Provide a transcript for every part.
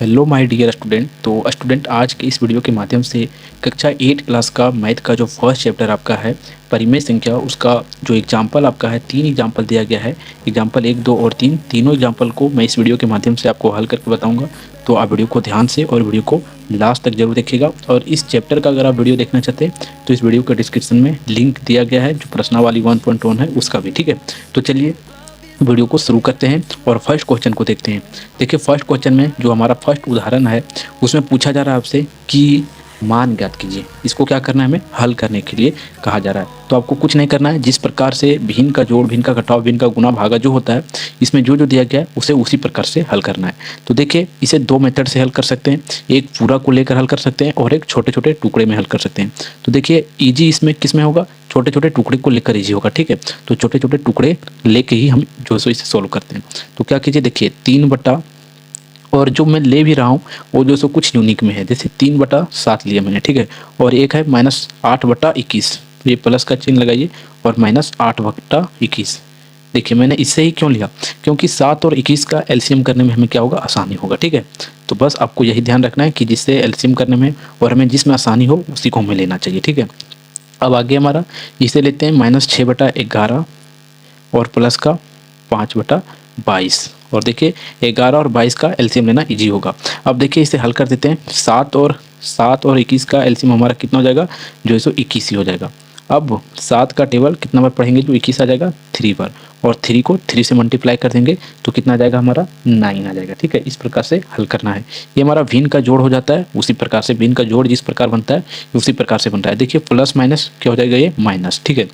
Hello my dear student. तो student, आज के इस वीडियो के माध्यम से कक्षा 8 क्लास का मैथ का जो फर्स्ट चैप्टर आपका है परिमेय संख्या, उसका जो एग्जाम्पल आपका है, 3 एग्जाम्पल दिया गया है। एग्जाम्पल 1, 2 और 3, तीनों एग्जाम्पल को मैं इस वीडियो के माध्यम से आपको हल करके बताऊंगा। तो आप वीडियो को ध्यान से और वीडियो को लास्ट तक जरूर देखिएगा। और इस चैप्टर का अगर आप वीडियो देखना चाहते हैं तो इस वीडियो के डिस्क्रिप्शन में लिंक दिया गया है, जो प्रश्नावली 1.1 है उसका भी। ठीक है, तो चलिए वीडियो को शुरू करते हैं और फर्स्ट क्वेश्चन को देखते हैं। देखिए, फर्स्ट क्वेश्चन में जो हमारा फर्स्ट उदाहरण है उसमें पूछा जा रहा है आपसे कि मान ज्ञात कीजिए। इसको क्या करना है, हमें हल करने के लिए कहा जा रहा है। तो आपको कुछ नहीं करना है, जिस प्रकार से भिन्न का जोड़, भिन्न का घटाव, भिन्न का गुना भागा जो होता है, इसमें जो जो दिया गया है उसे उसी प्रकार से हल करना है। तो देखिए, इसे 2 मेथड से हल कर सकते हैं। एक पूरा को लेकर हल कर सकते हैं और एक छोटे छोटे टुकड़े में हल कर सकते हैं। तो देखिए, ईजी इसमें किस में होगा, छोटे छोटे टुकड़े को लेकर ईजी होगा। ठीक है, तो छोटे छोटे टुकड़े लेके ही हम जो सो इसे सोल्व करते हैं। तो क्या कीजिए, देखिए 3 और जो मैं ले भी रहा हूँ वो जो सो कुछ यूनिक में है। जैसे 3/7 लिया मैंने, ठीक है, और एक है -8/21। तो ये प्लस का चिन्ह लगाइए और -8/21। देखिए, मैंने इससे ही क्यों लिया, क्योंकि 7 और 21 का एलसीएम करने में हमें क्या होगा, आसानी होगा। ठीक है, तो बस आपको यही ध्यान रखना है कि जिससे एलसीएम करने में और हमें जिसमें आसानी हो उसी को हमें लेना चाहिए। ठीक है, अब आगे हमारा इसे लेते हैं -6/11 और प्लस का 5/22। और देखिए 11 और 22 का एलसीएम लेना इजी होगा। अब देखिए इसे हल कर देते हैं। 7 और 21 का एलसीएम हमारा कितना हो जाएगा, जो है सो 21 ही हो जाएगा। अब 7 का टेबल कितना बार पढ़ेंगे, जो 21 आ जाएगा 3 बार, और 3 को 3 से मल्टीप्लाई कर देंगे तो कितना आ जाएगा, हमारा 9 आ जाएगा। ठीक है, इस प्रकार से हल करना है। ये हमारा भिन्न का जोड़ हो जाता है, उसी प्रकार से भिन्न का जोड़ जिस प्रकार बनता है उसी प्रकार से बनता है। देखिए प्लस माइनस क्या हो जाएगा, ये माइनस। ठीक है,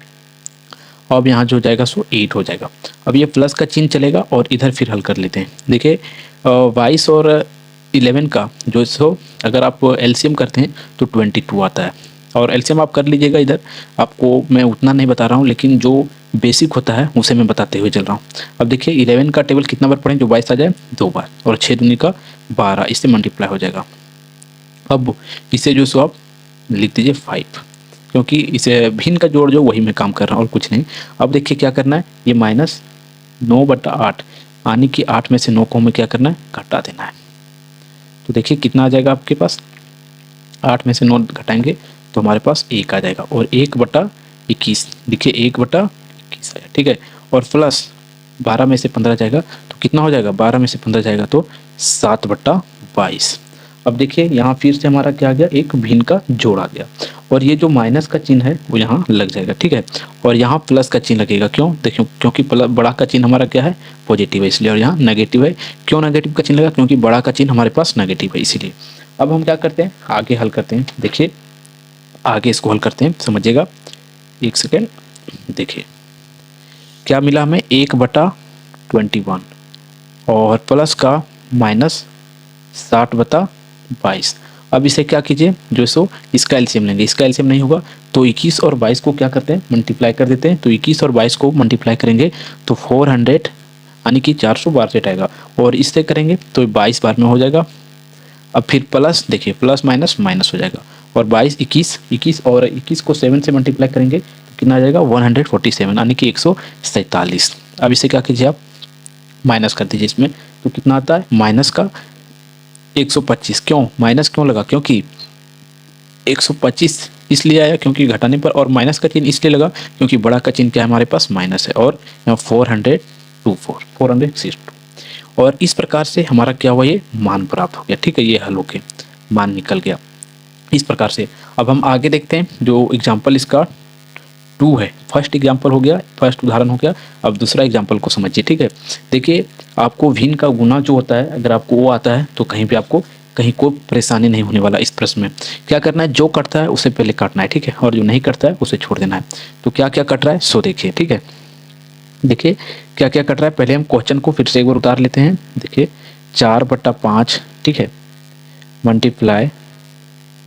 अब यहाँ जो हो जाएगा सो 8 हो जाएगा। अब ये प्लस का चिन्ह चलेगा और इधर फिर हल कर लेते हैं। देखिए 22 और 11 का जो सो अगर आप एलसीएम करते हैं तो 22 आता है। और एलसीएम आप कर लीजिएगा, इधर आपको मैं उतना नहीं बता रहा हूँ, लेकिन जो बेसिक होता है उसे मैं बताते हुए चल रहा हूँ। अब देखिए 11 का टेबल कितना बार पढ़ें, जो 22 आ जाए 2 बार, और 6 दूनी का 12, इससे मल्टीप्लाई हो जाएगा। अब इसे जो सो आप लिख दीजिए 5, क्योंकि इसे भिन्न का जोड़ जो वही मैं काम कर रहा हूँ और कुछ नहीं। अब देखिए क्या करना है, ये -9/8, यानी कि 8 में से 9 को हमें क्या करना है, घटा देना है। तो देखिए कितना आ जाएगा आपके पास, 8 में से 9 घटाएंगे तो हमारे पास 1 आ जाएगा, और 1/21। देखिए 1/21 आया। ठीक है, और प्लस 12 में से 15 जाएगा तो कितना हो जाएगा, 12 में से 15 जाएगा तो 7/22। अब देखिए यहाँ फिर से हमारा क्या आ गया, एक भिन्न का जोड़ आ गया, और ये जो माइनस का चिन्ह है वो यहाँ लग जाएगा। ठीक है, और यहाँ प्लस का चिन्ह लगेगा। क्यों, देखिए क्योंकि बड़ा का चिन्ह हमारा क्या है, पॉजिटिव है, इसलिए। और यहाँ नेगेटिव है। क्यों नेगेटिव का चिन्ह लगा, क्योंकि बड़ा का चिन्ह हमारे पास नेगेटिव है, इसीलिए। अब हम क्या करते हैं, आगे हल करते हैं। देखिए आगे इसको हल करते हैं, समझिएगा, 1 सेकेंड। देखिए क्या मिला हमें, 1/21 और प्लस का -60/22। अब इसे क्या कीजिए, जो सो इसका एलसीएम लेंगे। इसका एलसीएम नहीं होगा तो 21 और 22 को क्या करते हैं, मल्टीप्लाई कर देते हैं। तो 21 और 22 को मल्टीप्लाई करेंगे तो 400, यानी कि 400 बार सेट आएगा, और इससे करेंगे तो 22 बार में हो जाएगा। अब फिर प्लस, देखिए प्लस माइनस माइनस हो जाएगा, और 22 21 और 21 को 7 से मल्टीप्लाई करेंगे तो कितना आ जाएगा, 147, यानी कि 147। अब इसे क्या कीजिए, आप माइनस कर दीजिए इसमें, तो कितना आता है, माइनस का 125। क्यों माइनस क्यों लगा, क्योंकि 125 इसलिए आया क्योंकि घटाने पर, और माइनस का चिन्ह इसलिए लगा क्योंकि बड़ा का चिन्ह क्या है, हमारे पास माइनस है, और यहाँ 462। और इस प्रकार से हमारा क्या हुआ, ये मान प्राप्त हो गया। ठीक है, ये हल होके मान निकल गया इस प्रकार से। अब हम आगे देखते हैं, जो एग्जाम्पल इसका 2 है। फर्स्ट एग्जाम्पल हो गया, फर्स्ट उदाहरण हो गया। अब दूसरा एग्जाम्पल को समझिए। ठीक है, देखिए आपको भिन्न का गुना जो होता है, अगर आपको वो आता है तो कहीं पे आपको कहीं कोई परेशानी नहीं होने वाला। इस प्रश्न में क्या करना है, जो कटता है उसे पहले काटना है। ठीक है, और जो नहीं कटता है उसे छोड़ देना है। तो क्या क्या कट रहा है सो देखिए। ठीक है, देखिए क्या क्या कट रहा है, पहले हम क्वेश्चन को फिर से एक बार उतार लेते हैं। देखिए 4/5, ठीक है, मल्टीप्लाई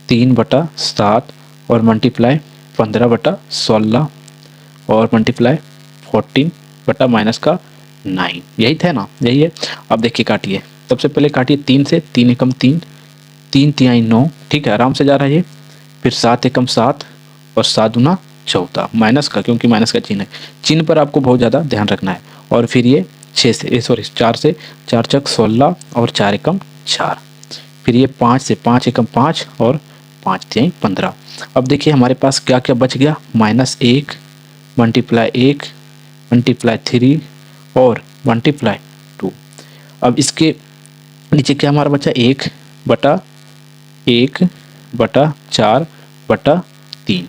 3/7 और मल्टीप्लाई 15/16 और मल्टीप्लाई 14 बटा -9। यही था ना, यही है। अब देखिए काटिए, सबसे पहले काटिए 3 से, 3 एकम 3, 3 तिहाई 9। ठीक है, आराम से जा रहा है ये। फिर 7 एकम 7 और 7 दूना 14, माइनस का, क्योंकि माइनस का चिन्ह है, चिन्ह पर आपको बहुत ज़्यादा ध्यान रखना है। और फिर ये 4 से, 4 चक 16 और 4 एकम 4। फिर ये 5 से 5 एकम 5 और 5 तिहाई 15। अब देखिए हमारे पास क्या क्या बच गया, -1 मल्टीप्लाई 1 मल्टीप्लाई 3 और मल्टीप्लाई 2। अब इसके नीचे क्या हमारा बचा, 1/1/4/3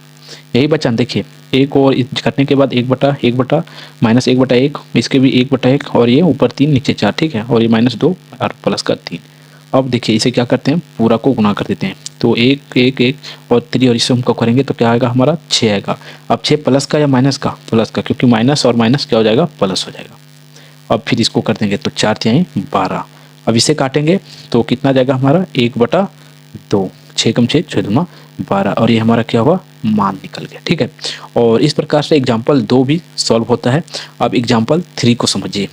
यही बचा। देखिए एक और करने के बाद 1/1 -1/1, इसके भी 1/1 और ये ऊपर 3 नीचे 4, ठीक है, और ये -2 और प्लस का 3। अब देखिए इसे क्या करते हैं, पूरा को गुना कर देते हैं, तो 1 1 1 और 3 और इसे हमको करेंगे तो क्या आएगा हमारा 6 आएगा। अब 6 प्लस का या माइनस का, प्लस का, क्योंकि माइनस और माइनस क्या हो जाएगा, प्लस हो जाएगा। अब फिर इसको कर देंगे तो 4 तिहाई 12। अब इसे काटेंगे तो कितना जाएगा हमारा 1/2, 6 कम 6 6 दूना 12, और ये हमारा क्या हुआ, मान निकल गया, ठीक है। और इस प्रकार से एग्जाम्पल 2 भी सॉल्व होता है। अब एग्जाम्पल 3 को समझिए।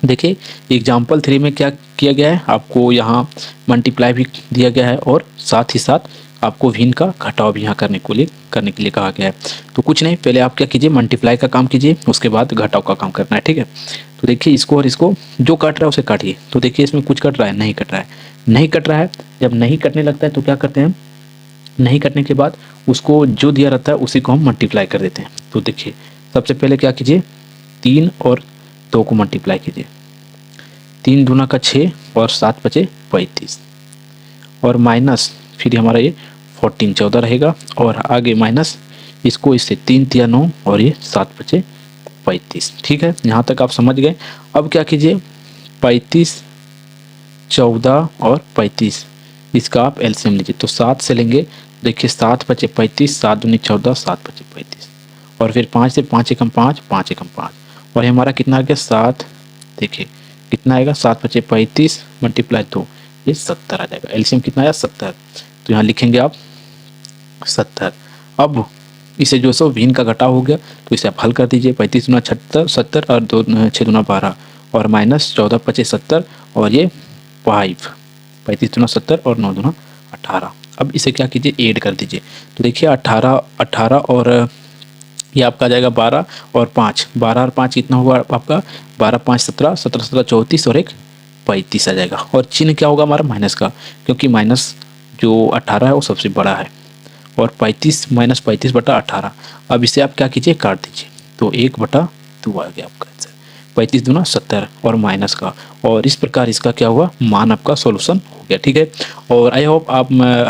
देखिए एग्जाम्पल 3 में क्या किया गया है, आपको यहाँ मल्टीप्लाई भी दिया गया है और साथ ही साथ आपको भिन्न का घटाव भी यहाँ करने के लिए कहा गया है। तो कुछ नहीं, पहले आप क्या कीजिए, मल्टीप्लाई का काम कीजिए, उसके बाद घटाव का काम करना है, ठीक है। तो देखिए इसको और इसको जो कट रहा है उसे काटिए। तो देखिए इसमें कुछ कट रहा है, नहीं कट रहा है, नहीं कट रहा है। जब नहीं कटने लगता है तो क्या करते हैं, नहीं कटने के बाद उसको जो दिया रहता है उसी को हम मल्टीप्लाई कर देते हैं। तो देखिए सबसे पहले क्या कीजिए, 3 और 2 को मल्टीप्लाई कीजिए, 3 दूना का 6 और 7 बचे 35, और माइनस फिर हमारा ये 14 14 रहेगा, और आगे माइनस इसको इससे 3 तिया 9 और ये 7 बचे 35, ठीक है, यहाँ तक आप समझ गए। अब क्या कीजिए, 35 14 और 35 इसका आप एलसीएम लीजिए, तो 7 से लेंगे, देखिए 7 बचे 35, 7 दूनी 14, 7 बचे 35, और फिर 5 से 5 एकम 5, 5 एकम 5, और ये हमारा कितना आ गया 7। देखिए कितना आएगा, 7 बचे 35 मल्टीप्लाई 2, ये 70 आ जाएगा। एलसीएम कितना आया 70, तो यहाँ लिखेंगे आप 70। अब इसे जो सो भिन्न का घटाव हो गया तो इसे आप हल कर दीजिए, 35 दूना 70 और 2 6 दूना 12 और माइनस 14 पचे 70 और ये 5, 35 दूना 70 और 9 दूना 18। अब इसे क्या कीजिए, ऐड कर दीजिए, तो देखिए 18 और ये आपका आ जाएगा 12 और 5, 12 और 5 कितना हुआ आपका, 12 5 17, 17 17 34 और एक 35 आ जाएगा। और चिन्ह क्या होगा हमारा, माइनस का, क्योंकि माइनस जो 18 है वो सबसे बड़ा है, और 35 माइनस 35/18। अब इसे आप क्या कीजिए, काट दीजिए, तो 1/2 आ गया आपका आंसर, 35 दूना 70 और माइनस का, और इस प्रकार इसका क्या हुआ, मान आपका सॉल्यूशन हो गया, ठीक है। और आई होप आप मैं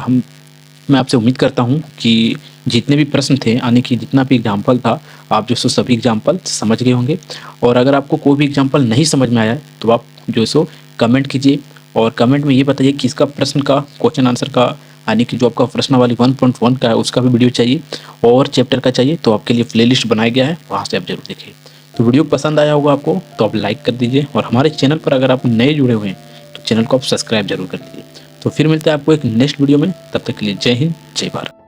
आपसे उम्मीद करता हूँ कि जितने भी प्रश्न थे, यानी कि जितना भी एग्जाम्पल था, आप जो सो सभी एग्जाम्पल समझ गए होंगे। और अगर आपको कोई भी एग्जाम्पल नहीं समझ में आया है तो आप जो सो कमेंट कीजिए, और कमेंट में ये बताइए कि इसका प्रश्न का क्वेश्चन आंसर का, यानी कि जो आपका प्रश्नावली 1.1 का है उसका भी वीडियो चाहिए और चैप्टर का चाहिए, तो आपके लिए प्लेलिस्ट बनाया गया है, वहाँ से आप जरूर देखिए। तो वीडियो पसंद आया होगा आपको तो आप लाइक कर दीजिए, और हमारे चैनल पर अगर आप नए जुड़े हुए हैं तो चैनल को आप सब्सक्राइब जरूर कर दीजिए। तो फिर मिलते हैं आपको एक नेक्स्ट वीडियो में, तब तक के लिए जय हिंद जय भारत।